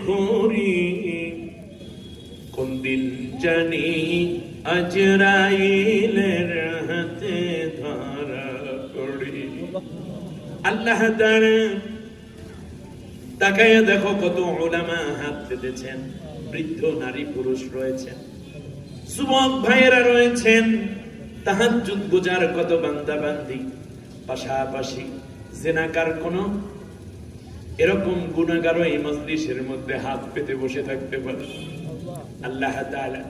ঘুরি কোন দিন জানি আজরাইলের হাতে ধরা পড়ি। আল্লাহ তাকায়া দেখো কত উলামা হাত পেতেছেন, বৃদ্ধ নারী পুরুষ রয়েছেন, যুবক ভাইয়েরা রয়েছেন, তাহাজ্জুদ গুজার কত বান্দা বান্দি, পাশাপাশি জেনাকার কোন এরকম গুনাহগারও এই মজলিসের মধ্যে হাত পেতে বসে থাকতে পারে। আল্লাহ তাআলা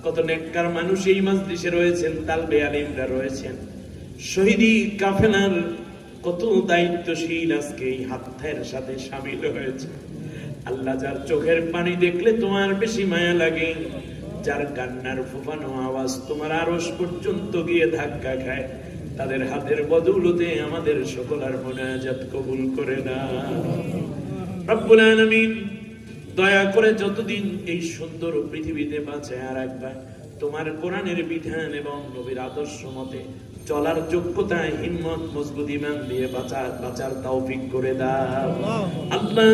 কত নেককার মানুষ এই মজলিসে রয়েছেন, তালবে আলিমরা রয়েছেন, শহীদি কাফেলার কত দায়িত্বশীল আজকে এই হাতের সাথে শামিল হয়েছে। আল্লাহ, যার চোখের পানি দেখলে তোমার বেশি মায়া লাগে, যার কান্নার ফুফানো আওয়াজ তোমার আরশ পর্যন্ত গিয়ে ধাক্কা খায়, তাদের হাতের বদৌলতে আমাদের সকলের মুনাজাত কবুল করে নাও রব্বুল আলামিন। দয়া করে যতদিন এই সুন্দর পৃথিবীতে বাঁচায় রাখবা, তোমার কোরআনের বিধান এবং নবীর আদর্শ মতে চলার যোগ্যতা, হিম্মত, মজবুত ঈমান দিয়ে বাঁচার তৌফিক করে দাও আল্লাহ।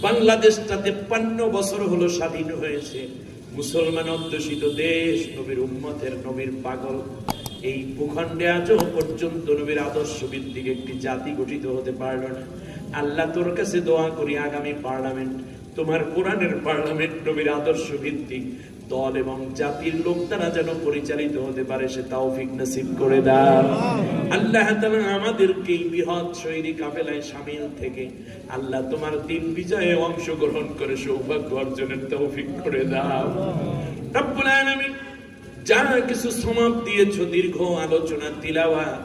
বাংলাদেশটা 53 বছর হলো স্বাধীন হয়েছে, মুসলমান অধ্যুষিত দেশ, নবীর উম্মতের, নবীর পাগল এই ভূখণ্ডে আজও পর্যন্ত নবীর আদর্শ ভিত্তিক একটি জাতি গঠিত হতে পারল না। আল্লাহ, তোর কাছে দোয়া করি আগামী পার্লামেন্ট তোমার কোরআনের পার্লামেন্ট, নবীর আদর্শ ভিত্তিক দল এবং জাতির লোক দ্বারা যেন পরিচালিত হতে পারে, সে তৌফিক নসিব করে দাও আল্লাহ তাআলা। আমাদেরকে এই বৃহৎ শহীদি কাফেলায় শামিল থেকে আল্লাহ তোমার দিন বিজয়ে অংশগ্রহণ করে সৌভাগ্য অর্জনের তৌফিক করে দাও রব্বুল আলামিন। যা কিছু সমাপ দিয়েছো, দীর্ঘ আলোচনা, তিলাওয়াত,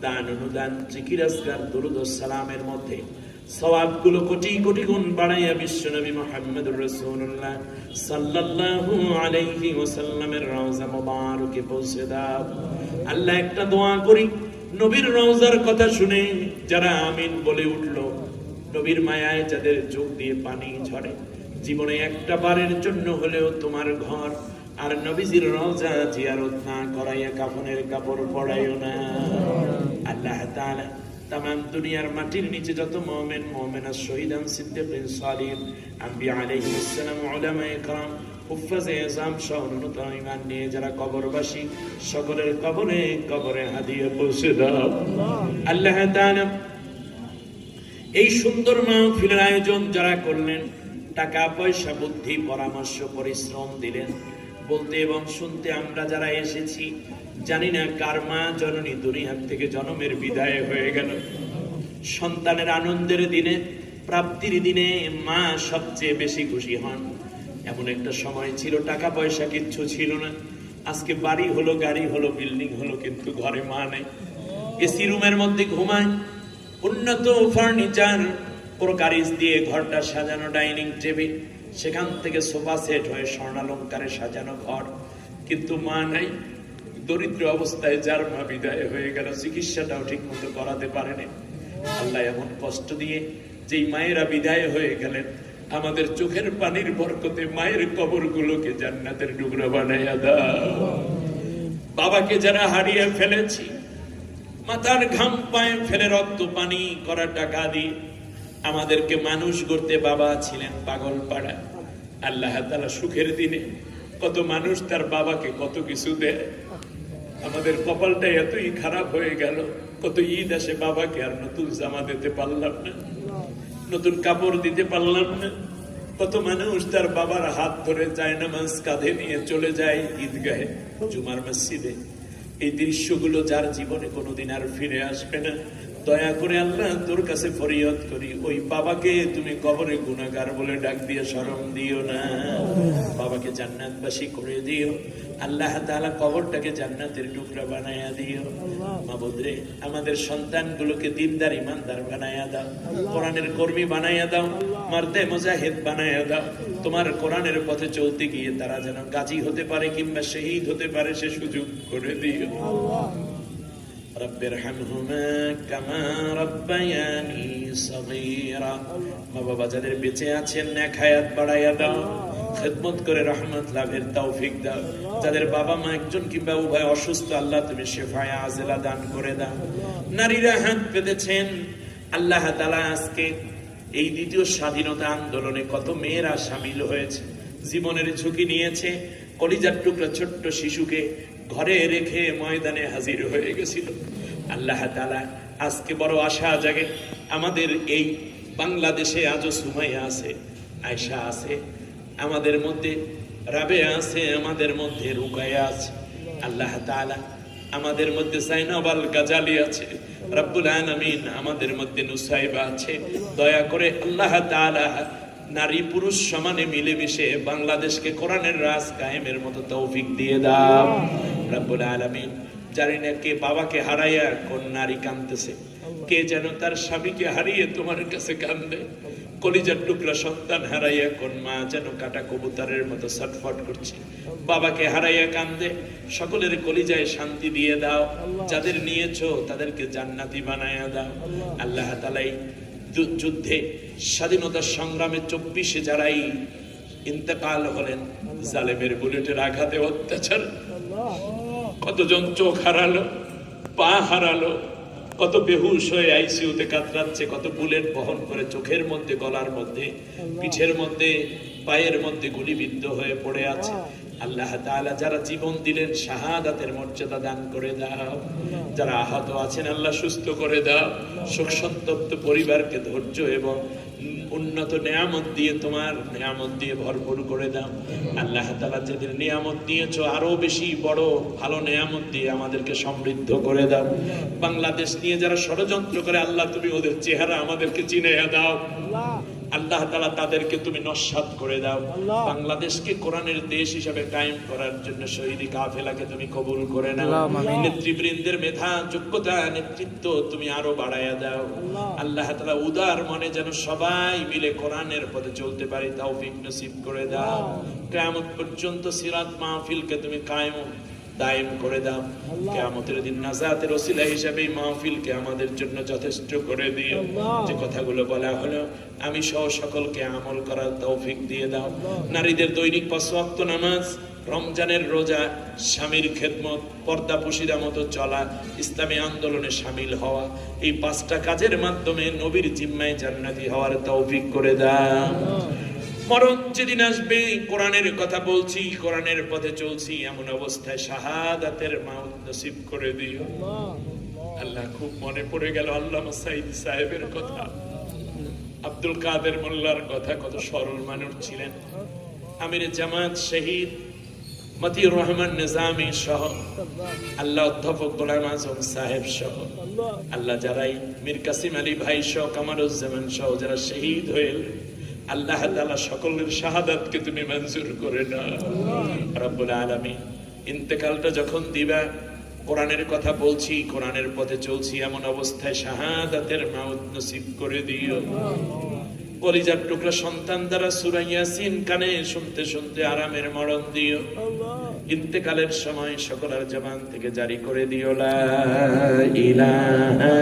দান, অনুদান, জিকির, আজকার, দুরূদ ও সালামের মধ্যে সওয়াবগুলো কোটি কোটি গুণ বাড়াইয়া বিশ্বনবী মুহাম্মদুর রাসূলুল্লাহ সাল্লাল্লাহু আলাইহি ওয়াসাল্লামের রওজা মুবারকে পৌঁছে দাও আল্লাহ। একটা দোয়া করি, নবীর রওজার কথা শুনে যারা আমিন বলে উঠল, নবীর মায়ায় যাদের চোখ দিয়ে পানি ঝরে, জীবনে একটা বারের জন্য হলেও তোমার ঘর আর নবীজির রওজা জিয়ারত না করাইয়া কাফনের কাপড় পরাইও না আল্লাহ তাআলা। তামাম দুনিয়ার মাটির নিচে যত মুমিন, মুমিনা, শহীদান, সিদ্দিকিন, সালিহিন, আম্বিয়া আলাইহিস সালাম, উলামায়ে কেরাম, হুফাজে আযম সহ উন্নত ঈমান নিয়ে যারা কবরবাসী, সকলের কবরে হাদিয়া পৌঁছে দাও আল্লাহ তাআলা। এই সুন্দর মাহফিলের আয়োজন যারা করলেন, টাকা পয়সা, বুদ্ধি, পরামর্শ, পরিশ্রম দিলেন, বলতে এবং শুনতে আমরা যারা এসেছি, জানি না কার মা জননী দুনিয়ার থেকে জন্মের বিদায় হয়ে গেল। সন্তানের আনন্দের দিনে, প্রাপ্তির দিনে মা সবচেয়ে বেশি খুশি হন। এমন একটা সময় ছিল টাকা পয়সা কিচ্ছু ছিল না, আজকে বাড়ি হলো, গাড়ি হলো, বিল্ডিং হলো, কিন্তু ঘরে মা নেই। এসি রুমের মধ্যে ঘুমায়, উন্নত ফার্নিচার প্রকারিজ দিয়ে ঘরটা সাজানো, ডাইনিং টেবিল, সেখান থেকে সোফা সেট হয়ে স্বর্ণালঙ্কারে সাজানো ঘর, কিন্তু মা নাই। দরিদ্র অবস্থায় যার মা বিদায় হয়ে গেল, চিকিৎসাটাও ঠিক মতো করাতে পারেনি। আল্লাহ এমন কষ্ট দিয়ে যেই মায়েরা বিদায় হয়ে গেলেন, আমাদের চোখের পানির বরকতে মায়ের কবরগুলোকে জান্নাতের টুকরা বানাইয়া দাও। বাবাকে যারা হারিয়ে ফেলেছি, মাথার ঘাম পায়ে ফেলে রক্ত পানি করা টাকা দিয়ে আমাদেরকে মানুষ করতে বাবা ছিলেন পাগল পাড়া। আল্লাহ তাআলা সুখের দিনে কত মানুষ তার বাবাকে কত কিছু দেয়। আমাদের কপালটা এতই খারাপ হয়ে গেল, কত ঈদ আসে বাবাকে আর নতুন জামা দিতে পারলাম না, নতুন কাপড় দিতে পারলাম না। কত মানুষ তার বাবার হাত ধরে যায়, নামাজ কাঁধে নিয়ে চলে যায় ঈদগাহে, জুমার মসজিদে। এই দৃশ্যগুলো যার জীবনে কোনোদিন আর ফিরে আসবে না, দয়া করে আল্লাহ তোর কাছে ফরিয়াদ করি, ওই বাবাকে তুমি কবরে গুনাহগার বলে ডাক দিয়ে শরম দিও না, বাবাকে জান্নাতবাসী করে দিও আল্লাহ তাআলা। কবরটাকে জান্নাতের টুকরা বানায়া দিও মাবুদ রে। আমাদের সন্তানগুলোকে দিনদার, ইমানদার বানায়া দাও, কোরআনের কর্মী বানায়া দাও, মারদে মুজাহিদ বানায়া দাও। তোমার কোরআনের পথে চলতে গিয়ে তারা যেন গাজী হতে পারে কিংবা শহীদ হতে পারে, সে সুযোগ করে দিও। রব্বিরহামহুমা কামা রাব্বায়ানি সগীরা। মা বাবা যাদের বেঁচে আছেন, নেক হায়াত বাড়াইয়া দাও, খেদমত করে রহমত লাভের তৌফিক দাও। যাদের বাবা মা একজন কিংবা উভয় অসুস্থ, আল্লাহ তুমি শিফায়ে আজেলা দান করে দাও। নারীরা হাত পেতেছেন, আল্লাহ তাআলা আজকে এই দ্বিতীয় স্বাধীনতা আন্দোলনে কত মেয়েরা সামিল হয়েছে, জীবনের ঝুঁকি নিয়েছে, কলিজার টুকরা ছোট্ট শিশুকে ঘরে রেখে ময়দানে হাজির হয়ে গেছিল। আল্লাহ তাআলা আজকে বড় আশা জাগে, আমাদের এই বাংলাদেশে আজও সুমাইয়া আছে, আয়েশা আছে, আমাদের মধ্যে রাবেয়া আছে, আমাদের মধ্যে রুকায়া আছে। আল্লাহ তাআলা আমাদের মধ্যে জাইনাব আল গাজালি আছে, রব্বুল আলামিন আমাদের মধ্যে নুসাইবা আছে। দয়া করে আল্লাহ তাআলা নারী পুরুষ সমানে মিলেমিশে বাংলাদেশকে কোরআনের রাজ কায়েমের মতো তৌফিক দিয়ে দাও রব্বুল আলামিন। জানি না কে বাবাকে হারাইয়া কোন নারী কাঁদতেছে, কে যেন তার স্বামীকে হারিয়ে তোমার কাছে কান্দে, কলিজার টুকরা সন্তান হারাইয়া কোন মা যেন কাটা কবুতরের মতো ছটফট করছে, বাবাকে হারাইয়া কান্দে। সকলের কলিজায় শান্তি দিয়ে দাও, যাদের নিয়েছো তাদেরকে জান্নাতি বানায়া দাও। আল্লাহ তাআলা যুদ্ধে স্বাধীনতা সংগ্রামে 24 যারাই ইন্তেকাল হলেন জালেমের বুলেটের আঘাতে, অত্যাচার, কতজন চোখ হারালো, পা হারালো, কত বেহুশ হয়ে আইসিইউতে কাতরাচ্ছে, কত বুলেট বহন করে চোখের মধ্যে, গলার মধ্যে, পিঠের মধ্যে, পায়ের মধ্যে গুলিবিদ্ধ হয়ে পড়ে আছে। আল্লাহ তাআলা যারা জীবন দিলেন শাহাদাতের মর্যাদা দান করে দাও, যারা আহত আছেন আল্লাহ সুস্থ করে দাও, শোক সন্তপ্ত পরিবারকে ধৈর্য এবং উন্নত নিয়ামত দিয়ে, তোমার নিয়ামত দিয়ে ভরপুর করে দাও। আল্লাহ তাআলা যাদের নিয়ামত দিয়েছো আরো বেশি বড় ভালো নিয়ামত দিয়ে আমাদেরকে সমৃদ্ধ করে দাও। বাংলাদেশ নিয়ে যারা ষড়যন্ত্র করে আল্লাহ তুমি ওদের চেহারা আমাদেরকে চিনাইয়া দাও। আল্লাহ তাআলা তাদেরকে তুমি নস্যাৎ করে দাও। বাংলাদেশকে কোরআনের দেশ হিসেবে কায়েম করার জন্য শহীদি কাফেলাকে তুমি কবুল করে নাও। নেতৃবৃন্দের মেধা, যোগ্যতা, নেতৃত্ব তুমি আরো বাড়াইয়া দাও। আল্লাহ তাআলা উদার মনে যেন সবাই মিলে কোরআনের পথে চলতে পারি তৌফিক নসিব করে দাও। কিয়ামত পর্যন্ত সিরাত মাহফিলকে তুমি কায়েম দায়েম করে দাও। কিয়ামতের দিন নাজাতের ওসিলা হিসেবে এই মাহফিলকে আমাদের জন্য যথেষ্ট করে দিও। যে কথাগুলো বলা হলো আমি সহ সকলকে আমল করার তৌফিক দিয়ে দাও। নারীদের দৈনিক 5 ওয়াক্ত নামাজ, রমজানের রোজা, স্বামীর খেদমত, পর্দাপশিদা মতো চলা, ইসলামী আন্দোলনে শামিল হওয়া, এই 5টা কাজের মাধ্যমে নবীর জিম্মায় জান্নাতি হওয়ার তৌফিক করে দাও। মরণ যেদিন আসবে কোরআনের কথা বলছি, কোরআনের পথে চলছি, এমন অবস্থায় শাহাদাতের মাউত নসিব করে দিও। আল্লাহ খুব মনে পড়ে গেল আল্লামা সাঈদ সাহেবের কথা, আব্দুল কাদের মোল্লার কথা, কত সরল মানুষ ছিলেন। আমিরে জামাত শহীদ মতিউর রহমান নিজামী সহ, আল্লাহ অধ্যাপক গোলাম আজম সাহেব সহ, আল্লাহ যারাই মীর কাসিম আলী ভাই সহ, কামারুজ্জামান সহ যারা শহীদ হয়ে, আল্লাহ তাআলা সকলের শাহাদাতকে তুমি মঞ্জুর করে নাও রব্বুল আলামিন। ইন্তেকালটা যখন দিবা, কোরআনের কথা বলছি, কোরআনের পথে চলছি, এমন অবস্থায় শাহাদাতের মাউত নসিব করে দিও। কলিজার টুকরা সন্তান দ্বারা সূরা ইয়াসিন কানে শুনতে শুনতে আরামের মরণ দিও। ইন্তেকালের সময় সকলের জবান থেকে জারি করে দিও লা ইলাহা